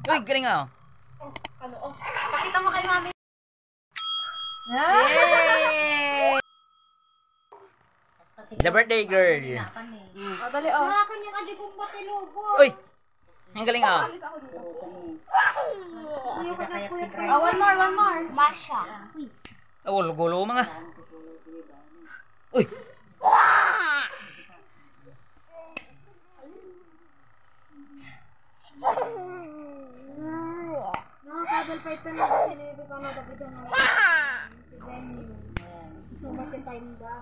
Uy, galing ah. Ano, oh. Pakita mo kay mami. Yay! The birthday girl. Dali, oh. Sa akin yung adi kong batilubo. Uy, ang galing ah. Alis ako dito. One more. Masha. Oh, gulo mga. Uy. Nakakabal pa ito na sinibi ko na dagito na. So, kasi time da.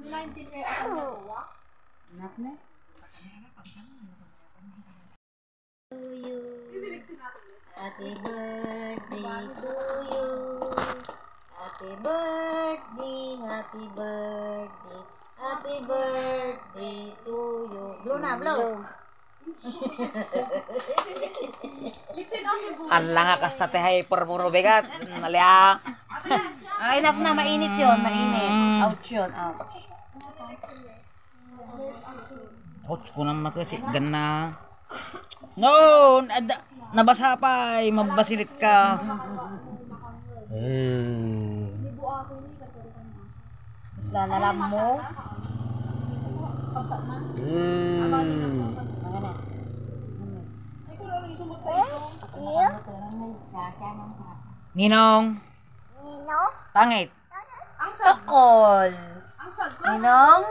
19 kayo ako nakuha. Anak na. To you. Happy birthday to you. Happy birthday, happy birthday. Happy birthday to you. Blow na, blow. Liksin ako siguro. Ala nga kasta te hyper mo bigat. Malya. Enough na, mainit yun, mainit. Ouch yun, ouch. Ouch ko naman kasi gana. No, nabasa pa, mabasilit ka. Lalalam mo. Ninong. Tangit. Ang sag. Tokol. Ang sag. Ninong.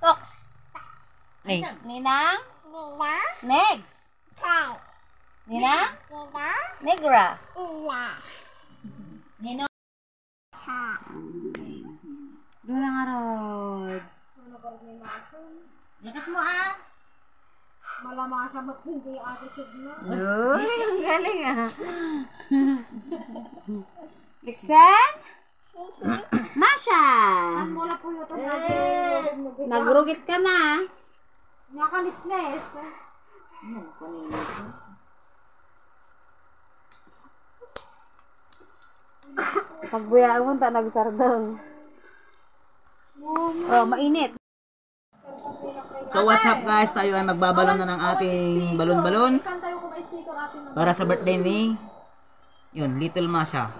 Toks. Ning. Ninang. Negs. Ninang. Negra. Ninong. Doon nga Rod. Lakas mo ah. Malama siya matindi yung attitude mo. Uy, ang galing ah. Lixen? Masha! Mula po yun ito natin. Nagrugit ka na. Nakalisnes. Pagbuyaan mo, nagsardang. Oh, mainit. So what's up guys, tayo ay magbabalon na ng ating balon-balon Ikan tayo kung may sticker atin na. para sa birthday ni yun, Little Masha.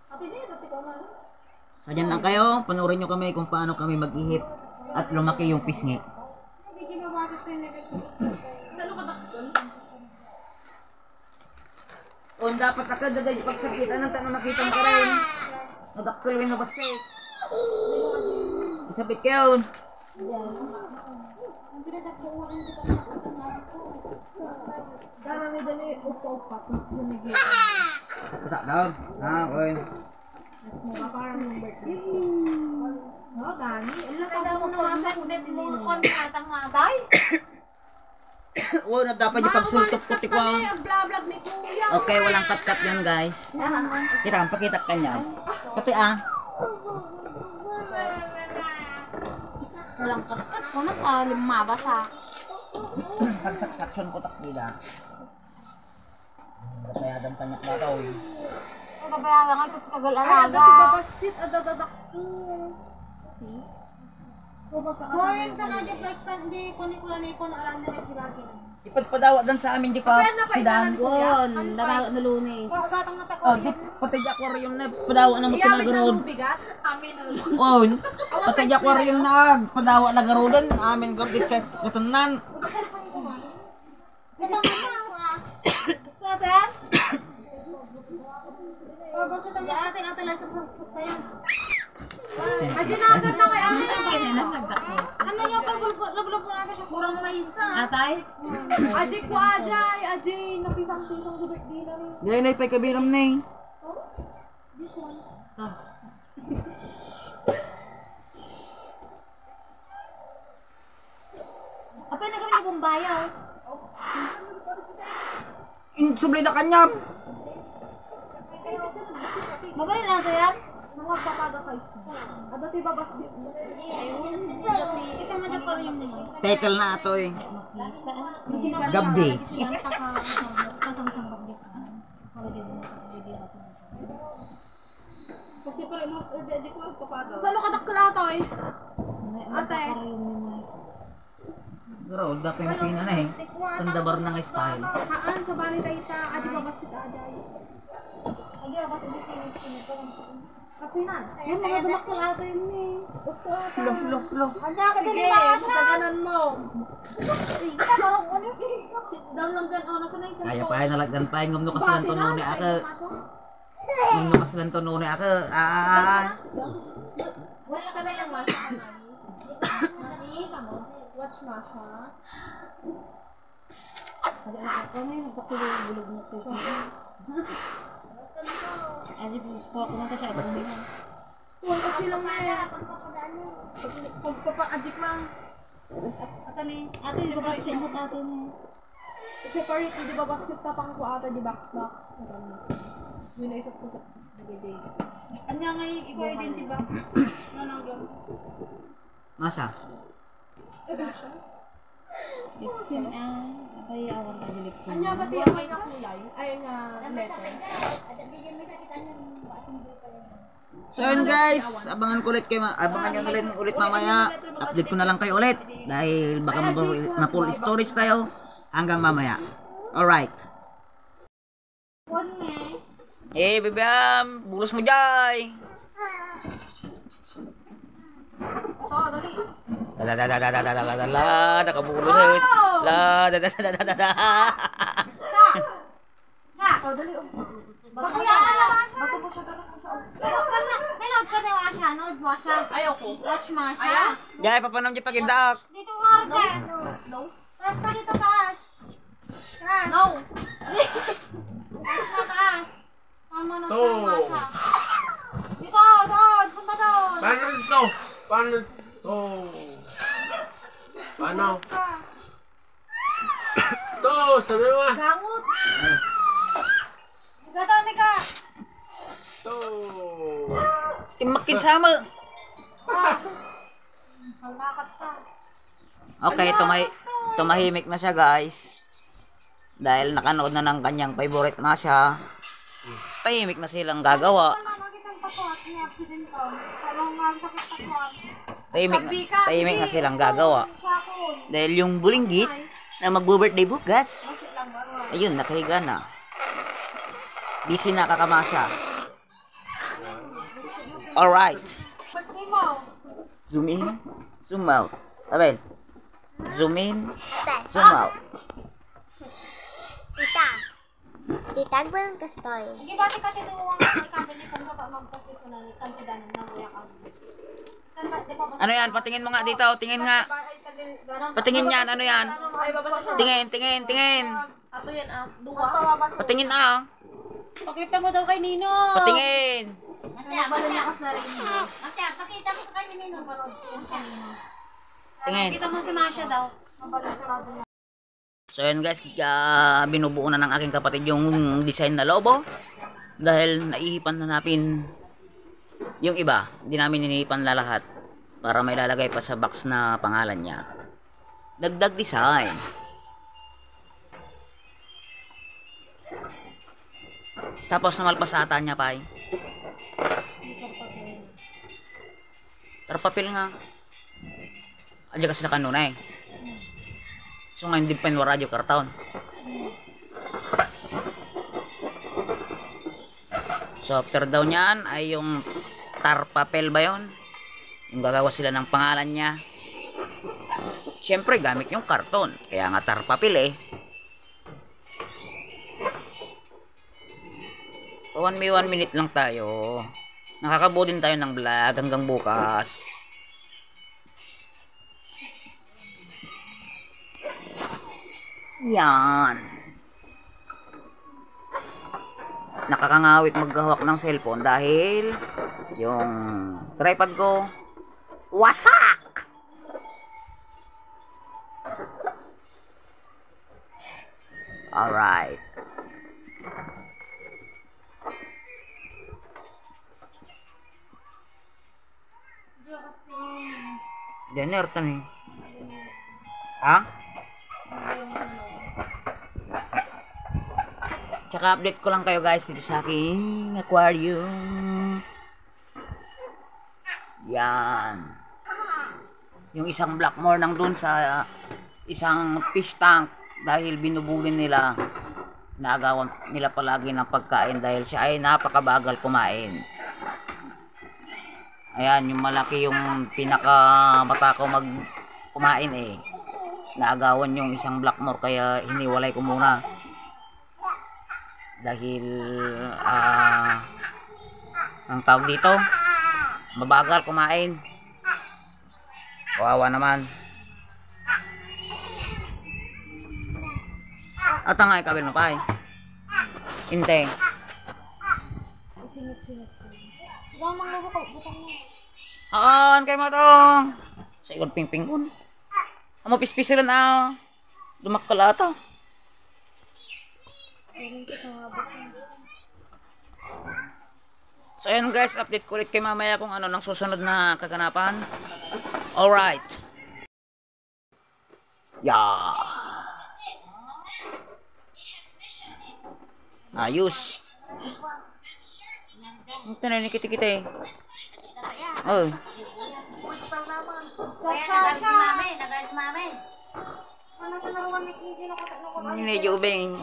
Atin eh, dati ko na. So dyan lang kayo, panoorin nyo kami kung paano kami mag-ihip at lumaki yung pisngi. Saan ka dakton? O dapat agad dagay yung pagsakitan ng tanong makita mo ka rin. Nadaktul yung nabasik. Isabit kayo. Dami dali upo-upo. Tapos lumigil. Tak daw. Okay. Parang yung birthday. Oh, Dani. Alam ka daw mo naman sa kulit mo. Kontatang matay. Wow, na dapat yung pagsultos ko tikwa. Vlog ni Kuya. Okay, walang cut-cut yan guys. Kita, pakita ka niyan. Kasi ah. Walang kapat ko na lumabasa. Pagsaksakson ko takila. Kaya dan tanyak na daw. Kabayagan ka sa kagal-alaga. Ay, dati babasit. Adadadak ko. Morin ka na, di like ka, di kunik-kuya na ikon, alam na rin siragin. Ipagpadawa dan sa amin di pa si Dan. Won, darago na lunes. Pagkatang na tako. Oh, di pati aquarium na padawa na Iyamit na magpanagarod. lubigat. Amin na lubigat. Oh, pati aquarium na padawa na garudan. Amin gordit ka katunan. Gusto natin? Oh, basta ito na atin, atin lang sa tayo. Adinagan na kay Amin. Ano yung pag-lublob po natin siya? Kurang na isa. Atay? Ajay ko ajay. Ajay, napisang-pisang sa birthday na rin. Gaya na ipay-kabiram na eh. This one. Apa na kami yung bayaw? Subli na kanyam. Mabalik na ito yan? Mga papada size na. Adati babasit. Kita mo dyan yung mo. Title na ito eh. Gabi. Kasi pala mas adik mo papada. Saan ka dakla to eh? Ate. Pero dapat yung pina na eh. Tandabar ng style. Haan, sa bali tayo ta. Adi ba ba si Aday? Adi ba sa bisinit ko? Kasi na. Yun, mga dumakil ata yun eh. Gusto ata. Lo. Adi ka din Sige, ba siya? pagkaganan mo. Ika marong ano? Down lang dyan. O, nasa na yung cellphone. Kaya pa nalagdan pa yung ngumno kasi lang tununi ako. Ngumno kasi lang tununi ako. Watch ka na yung Masha, mami. Mami, kamo. Watch Masha. Adi ako na yung nagkakulo yung bulog na ito. Adi po ako na siya. School kasi lang eh. Pagpapa-addict lang. Ate, di ba kasi mo ate niya? Separate, di ba baksit ka pang ko ata di box. Yun na isa't sa digay. Anya nga yung ikaw identiba? Nananggang. Masya. Lipsin abay awar na lipsin. Anya ba tiya may kulay? Ay nga letter. So yun guys, abangan ko ulit kayo, abangan nyo ulit mamaya. Update ko na lang kayo ulit dahil baka ma-full storage tayo hanggang mamaya. Alright. Eh, bebam, bulos mo jay. La, nakabulos eh. La, Oh, dali. Bakuya ka na Masha. Bato po siya. Nanood ka na Masha. Nanood Masha. Ayoko. Watch Masha. Ayan. Jay, papanom dyan pagindak. Dito nga rin. No. Press ka dito taas. Taas. No. Press na taas. Manood ka Masha. Dito, doon. Punta doon. Paano ito? Paano ito? Paano? Ito, sabi mo. Gangot. Gato, nika. Ito. Timakin sama. Malakad ka. Okay, tumahimik na siya guys. Dahil nakanood na ng kanyang favorite na siya. Tahimik na silang gagawa. Ano makitang pakuat ni accident ko? Ano nga ang sakit pakuat? Tahimik na silang gagawa. Sakon. Dahil yung bulinggit na magbo-birthday bukas. Ayun, nakahiga na. Busy na kakamasa. Alright. Birthday mo. Zoom in, zoom out. Abel. Zoom in, zoom out. Tita, gawin ka story. Hindi ba ka tinuwang ang ikabili kung sa magpastos na ni kantidanan na wala ka. Ano yan? Patingin mo nga dito. Tingin nga. Patingin yan. Ano yan? Ay, babasa. Tingin. Ato yan ah. Duwa. Patingin ah. Pakita mo daw kay Nino. Patingin. Pakita mo sa kanya nino. Tingin. Pakita mo si Masha daw. So yun guys, binubuo na ng aking kapatid yung design na lobo. Dahil naihipan na namin yung iba. Hindi namin inihipan na lahat. Para may lalagay pa sa box na pangalan niya. Dagdag design. Tapos namalpasata niya pa eh. Tarpapil nga. Adya kasi na kanuna eh. So nga hindi pa yung radyo karton. So after daw niyan ay yung tarpapel ba yun? Yung gagawa sila ng pangalan niya. Siyempre gamit yung karton. Kaya nga tarpapel eh. 1 minute lang tayo. Nakakabuo din tayo ng vlog hanggang bukas. Yan. Nakakangawit maghahawak ng cellphone dahil yung tripod ko wasak. Alright. Dinner to nih. Ha? Tsaka update ko lang kayo guys dito sa aking aquarium. Yan. Yung isang blackmore nang dun sa isang fish tank dahil binubulin nila. Naagawan nila palagi ng pagkain dahil siya ay napakabagal kumain. Ayan, yung malaki yung pinakamatakaw mag kumain eh. Naagawan yung isang blackmore kaya hiniwalay ko muna. Dahil ang tawag dito, mabagal kumain. Kawawa naman. At ang ay kabil mo pa eh. Inte. Singit-singit ko. Sige, manglaro ko. Butang mo. Aan kay mo dong. Sa ikon ping-ping kun. Amo pispisilan na. Dumakala to. So ayun guys, update ko ulit kay mamaya kung ano nang susunod na kaganapan. Alright. Yeah. Ayos. Ito na nikita-kita eh. Oh. Nagayat mami. Ano sa naruan ni Kinky na kata ko? Medyo ubeng.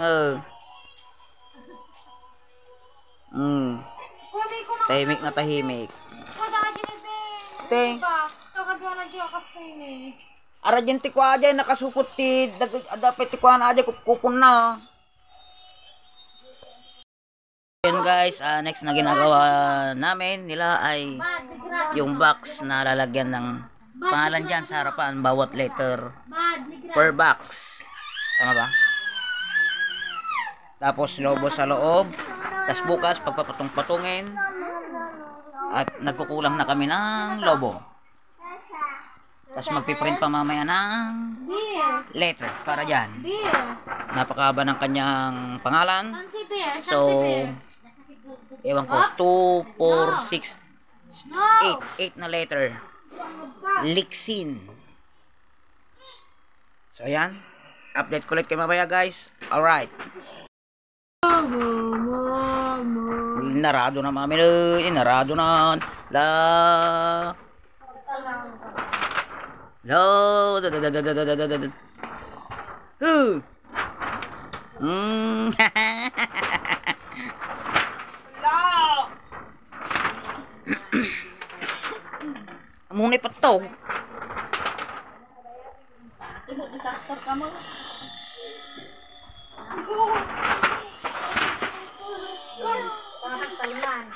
Tahimik na tahimik. Kada ka din Te. box. Kakadwa na dyan kastin eh. Ara dyan tikwa dyan nakasupot ti. Dapat tikwa na dyan kupon na. Yan guys, next na ginagawa namin nila ay yung box na lalagyan ng pangalan dyan sa harapan, bawat letter per box. Tama ba? Tapos lobo sa loob. Tapos bukas pagpapatong-patungin at nagkukulang na kami ng lobo. Tapos magpiprint pa mamaya ng letter para dyan. Napakahaba ng kanyang pangalan. So, ewan ko, 2, 4, 6, 8 na letter. Lixin. So, ayan. Update ko ulit kayo mamaya, guys. Alright. Narado na mami. Narado na. Munay patog. Disaster ka mo. Talan.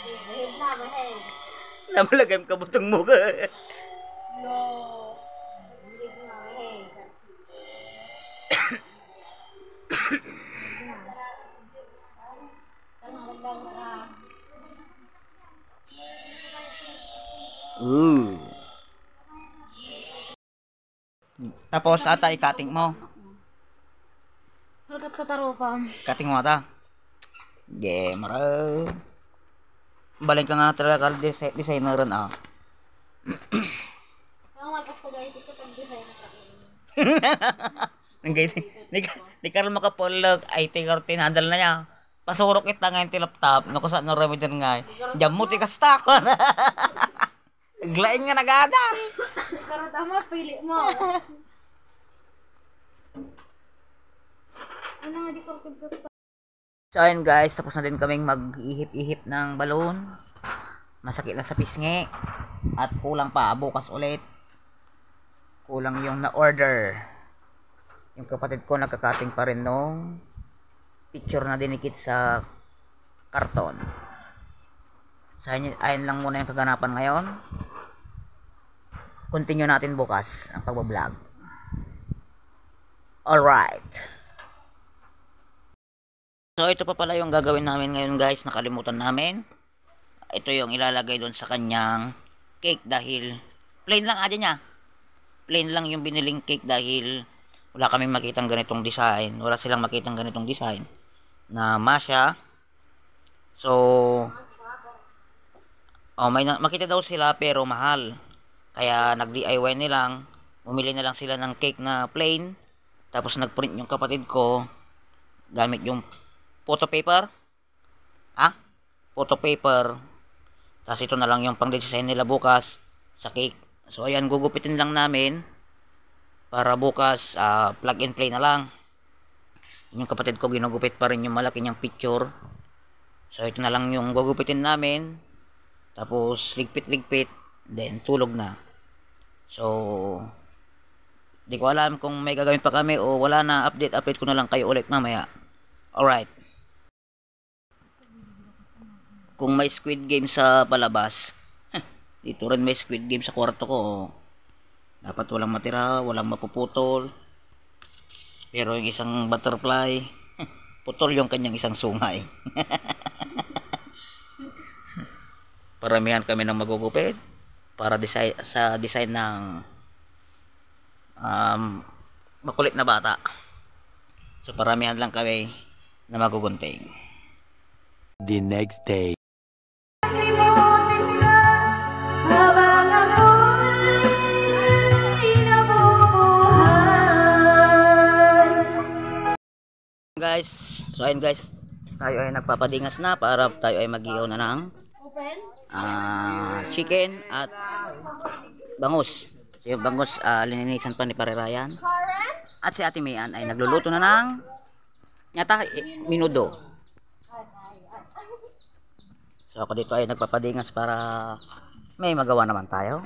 Behave na, behave. Namalagay ka butong mo ka. Behave na, behave. Tapos ata i-cutting mo. Halkat kataro pa. Cutting mo ata. Gamer. Balik ka nga talaga designer rin ah. Ang malpas ko guys, ito pag-design na kami. Ni Carl makapulog ay tigartin handle na niya. Pasurok kita ngayon ti laptop. Naku saan na remedy nga. Diyan mo ti kastak. Glain nga nagadan. Karat ama, pili mo. Ano nga di ko kagkata. So ayun guys, tapos na din kaming mag-ihip-ihip ng balon. Masakit na sa pisngi. At kulang pa, bukas ulit. Kulang yung na-order. Yung kapatid ko nagkakating pa rin nung picture na dinikit sa karton. So ayun lang muna yung kaganapan ngayon. Continue natin bukas ang pagbablog. Alright. So ito pa pala yung gagawin namin ngayon guys, nakalimutan namin. Ito yung ilalagay doon sa kanyang cake dahil plain lang adya niya. Plain lang yung biniling cake dahil wala kaming makitang ganitong design. Wala silang makitang ganitong design na masya. So makita daw sila pero mahal. Kaya nag-DIY nilang, bumili na lang sila ng cake na plain. Tapos nag-print yung kapatid ko gamit yung photo paper. Photo paper. Tapos ito na lang yung pang-design nila bukas sa cake. So ayan, gugupitin lang namin para bukas plug and play na lang. Yung kapatid ko ginugupit pa rin yung malaki niyang picture. So ito na lang yung gugupitin namin. Tapos ligpit-ligpit, then tulog na. So di ko alam kung may gagawin pa kami o wala na. Update ko na lang kayo ulit mamaya. Alright. Kung may Squid Game sa palabas, dito rin may Squid Game sa kwarto ko. Dapat walang matira, walang mapuputol. Pero yung isang butterfly, putol yung kanyang isang sungay. Paramihan kami ng magugupit para sa design ng makulit na bata. So paramihan lang kami na magugunting. The next day. Guys, so ayun guys, tayo ay nagpapadingas na para tayo ay mag-ihaw na ng chicken at bangus. So yung bangus lininisan pa ni Pare Ryan. At si Ate Mian ay nagluluto na ng minudo. So ako dito ay nagpapadingas para may magawa naman tayo.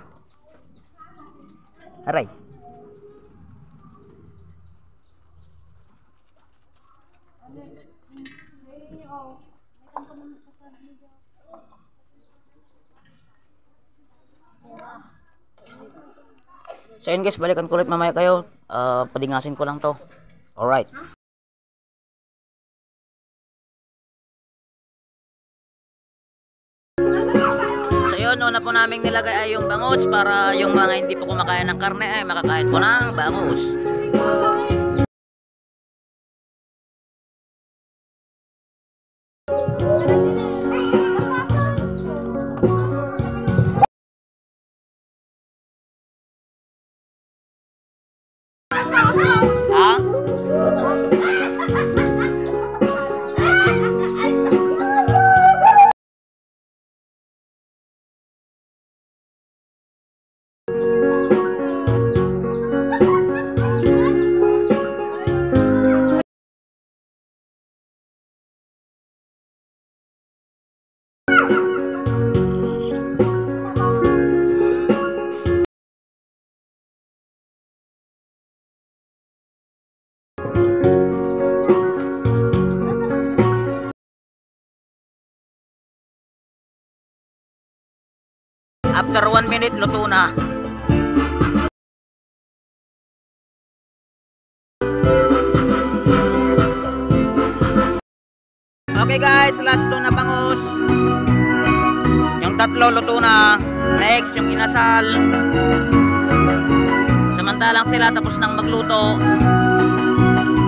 Aray. So yun guys, balikan ko ulit mamaya kayo. Padingasin ko lang to. Alright. So yun, una po naming nilagay ay yung bangus para yung mga hindi po kumakain ng karne ay makakain po ng bangus. Ha? After 1 minute, luto na. Okay guys, last two na bangus. Yung tatlo luto na. Next, yung inasal. Samantalang sila tapos nang magluto,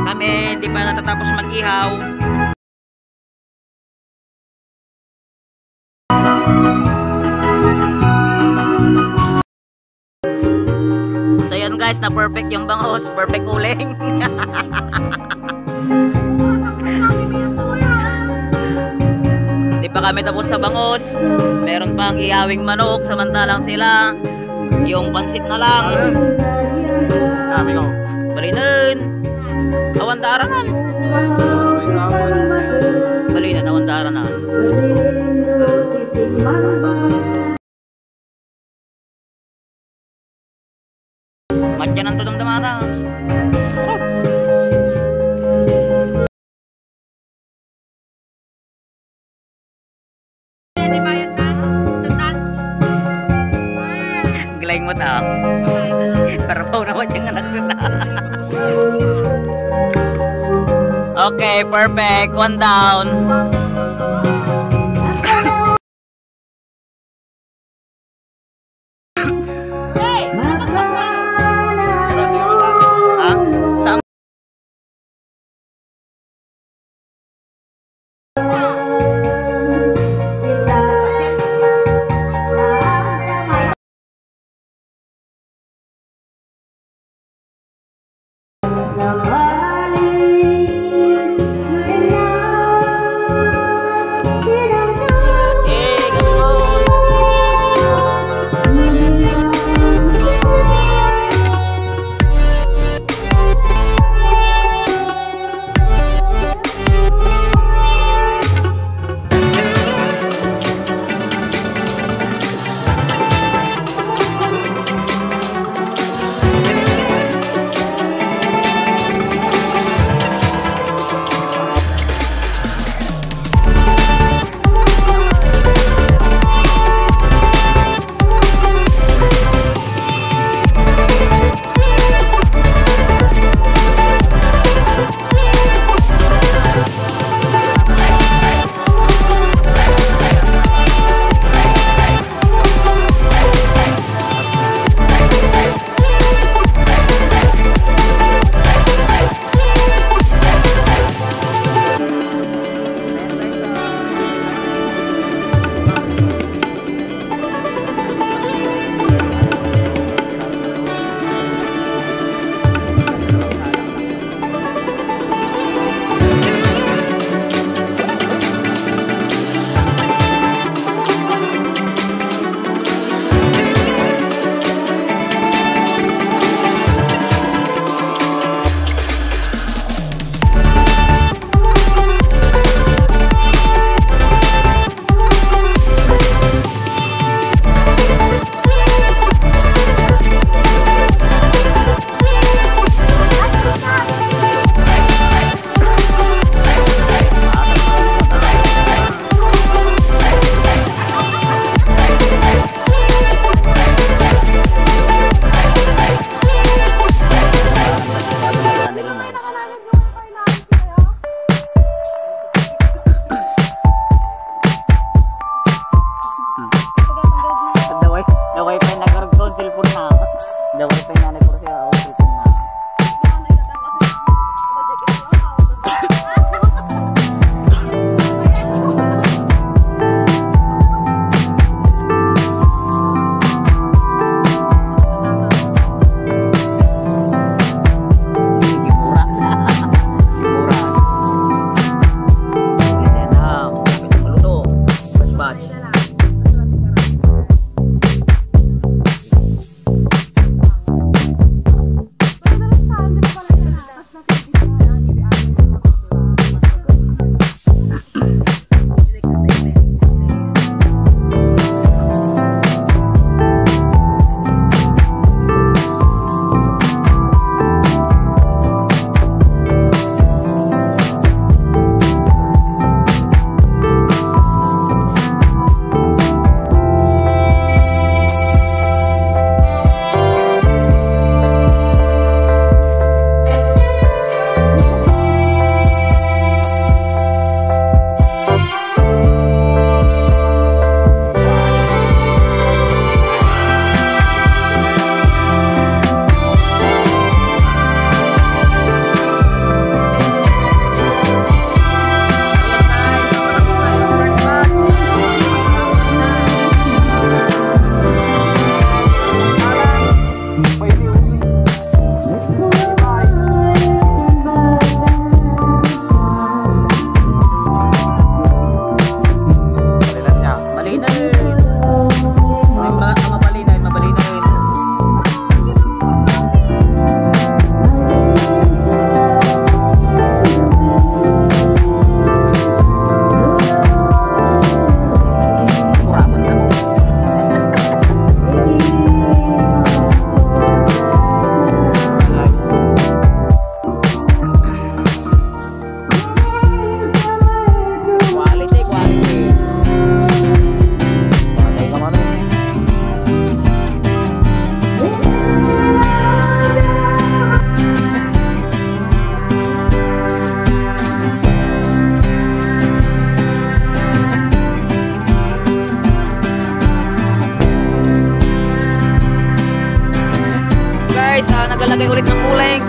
kami hindi pa natatapos mag-ihaw. So yan guys, na perfect yung bangus, perfect uling. Di pa kami tapos sa bangus, meron pang ihawing manok, samantalang sila yung pansit na lang. Balinan, awan daaranan. Balinan, awan daaranan. Madyan ang tudong damata. Gilaing mo ta. Parapaw na madyan nga nagsuta. Okay, perfect. 1 down.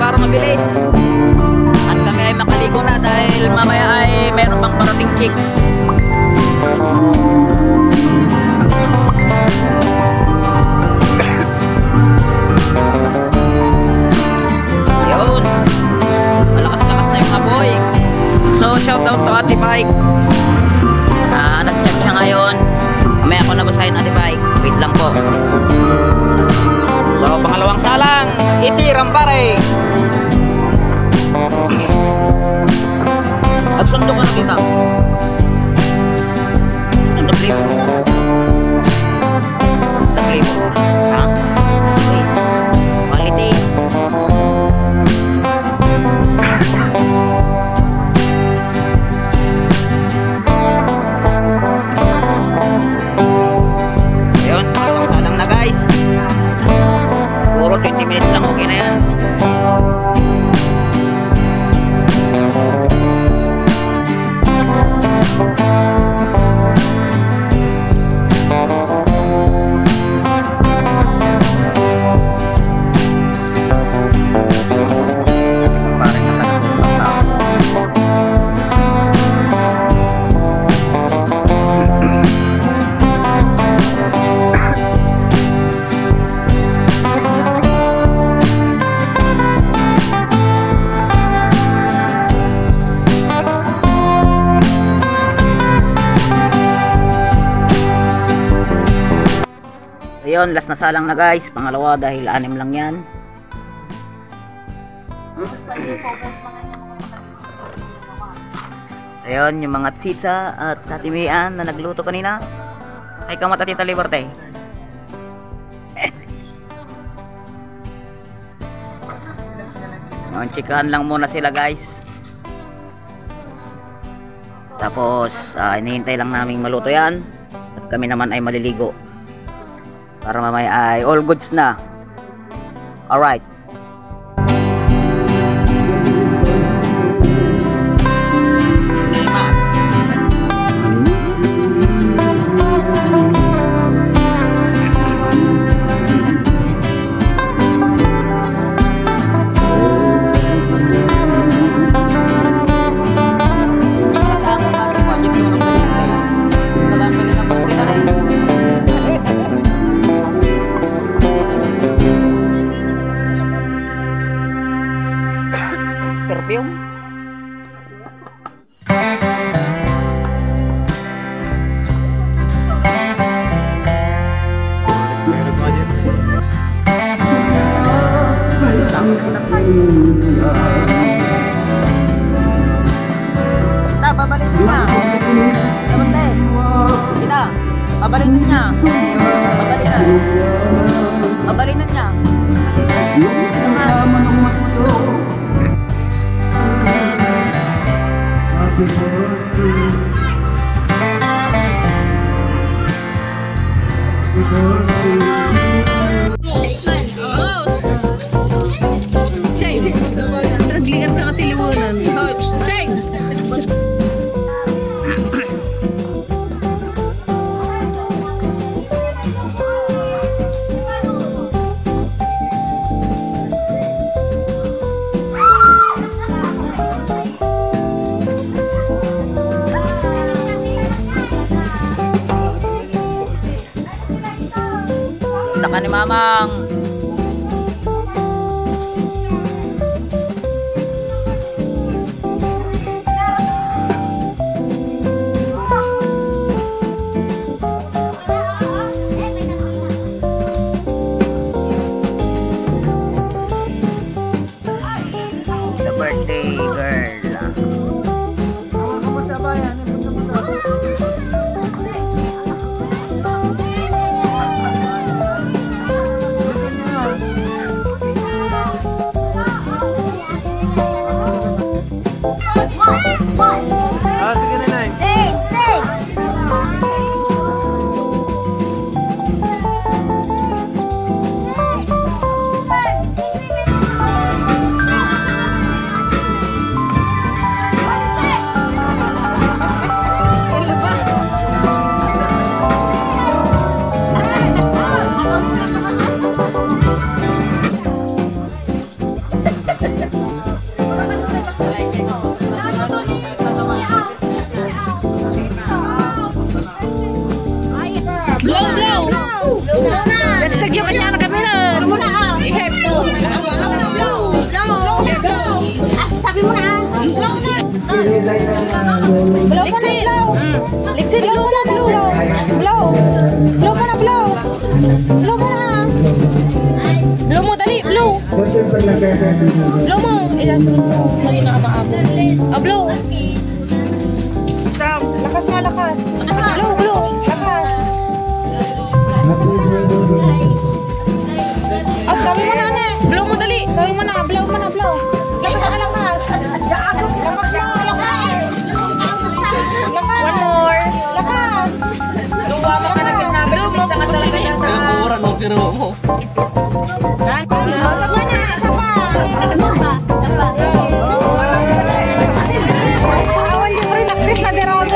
para mabilis. At kami ay makaligo na dahil mamaya ay meron pang parating chicks. Yun. Malakas-lakas na yung apoy. So shout out to Ate Bike. Nag-chat siya ngayon. Mamaya ko nabasahin Ate Bike. Wait lang po. So pangalawang salang, itirang pare. At sundo ko nakita. Ang tablip. Tablip. Ha? Okay. Quality. Ayun, pangalawang salang na guys. Puro 20 minutes lang, okay na yan. Ayun, last na salang na guys. Pangalawa dahil 6 lang yan. Ayun, yung mga tita at Tati Mian na nagluto kanina. Ay, kamata Tita Liberte. Ayun, chikahan lang muna sila guys. Tapos, hinihintay lang namin maluto yan. At kami naman ay maliligo. Para mamaya ay all goods na. Alright. Perfume. Babalik niya. Kita. Babalik niya. Babalik na. Babalik na niya. Traglikan sa katiliwanan. Say! Taka ni Mamang. The birthday girl. Sige na lang. Hashtag yung kanya na kami na. I-hype to. Sabi mo na. Lexi. Lexi, blow na na, blow. Blow. Blow mo na, blow. Blow mo na. Blow mo, dali, blow. Blow mo. Ilasan mo. Mali na maamo. Blow. Sam, lakas mo, lakas. Blow, blow. Lakas. Sabi mo na ate. Blow mo dali. Sabi mo na, blow mo na, blow. Lakas ka, lakas. Lakas mo, lakas. One more. Lakas. Luwa ka na kinabi. Isa ka talaga yata. Mura no, pero mo. Tama na. Tama. Awan yung rin, nakbis na derami.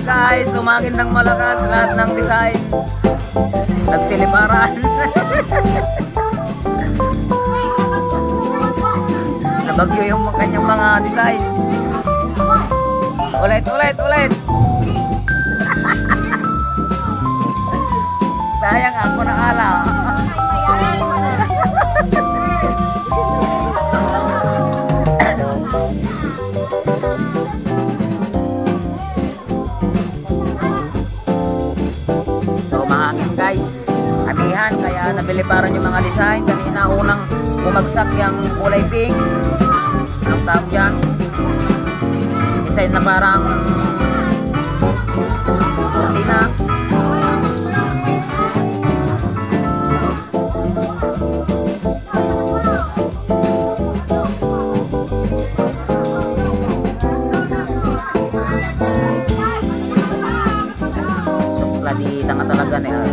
Guys, tumagin ng malakas lahat ng design. Nagsiliparan. Nabagyo yung kanyang mga design. Ulit. Sayang ako na ala. Guys, amihan kaya nabiliparan yung mga design. Kanina unang bumagsak yung kulay pink. Anong tawag dyan? Design na parang cortina. Di tanga talaga na yan.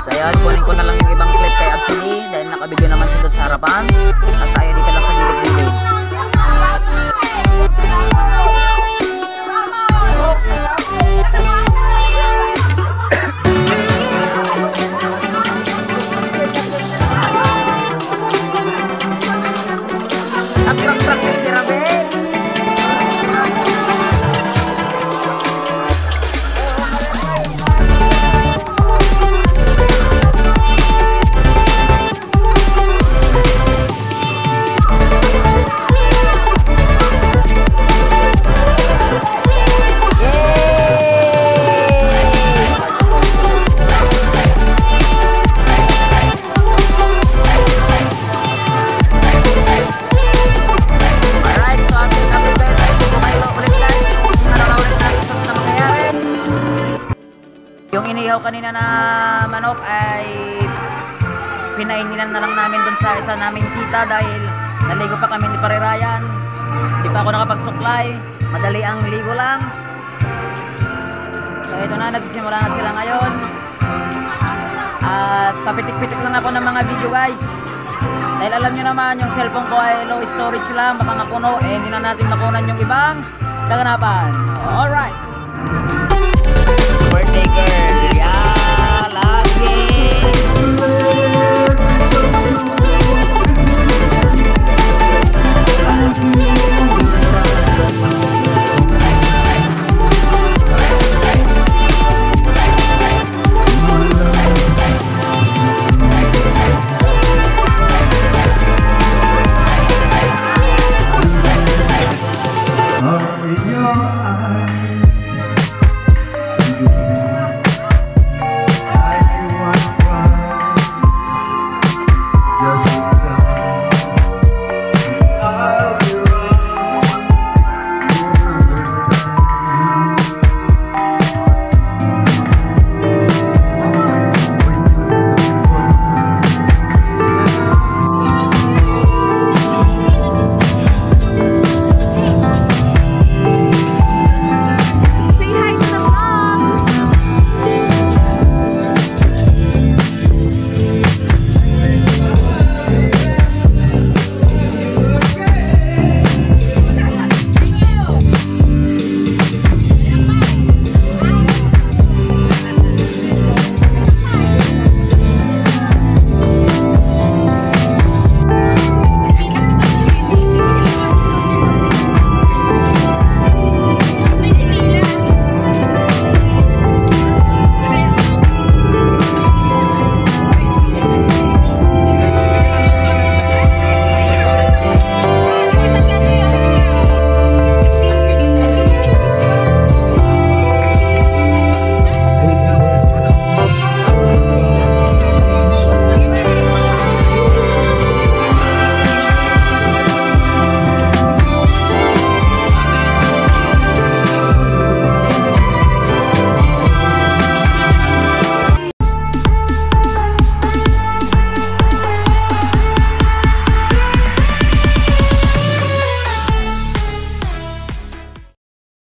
Kaya kunin ko na lang yung ibang clip kay Absini dahil nakabidyo naman siya doon sa harapan at tayo dito lang sa gilid-gilid. Trak-trak yung tirabe. Yung inihaw kanina na manok ay pinainilan na lang namin dun sa isa naming sita dahil naligo pa kami ni Pare Ryan. Hindi pa ako nakapagsuklay. Madali ang ligo lang. So ito na, nagsisimula na sila ngayon. At papitik-pitik lang ako ng mga video guys. Dahil alam nyo naman yung cellphone ko ay low storage lang, baka mapuno, eh hindi na natin makunan yung ibang kaganapan. Alright. Birthday girl. Yeah, lagi.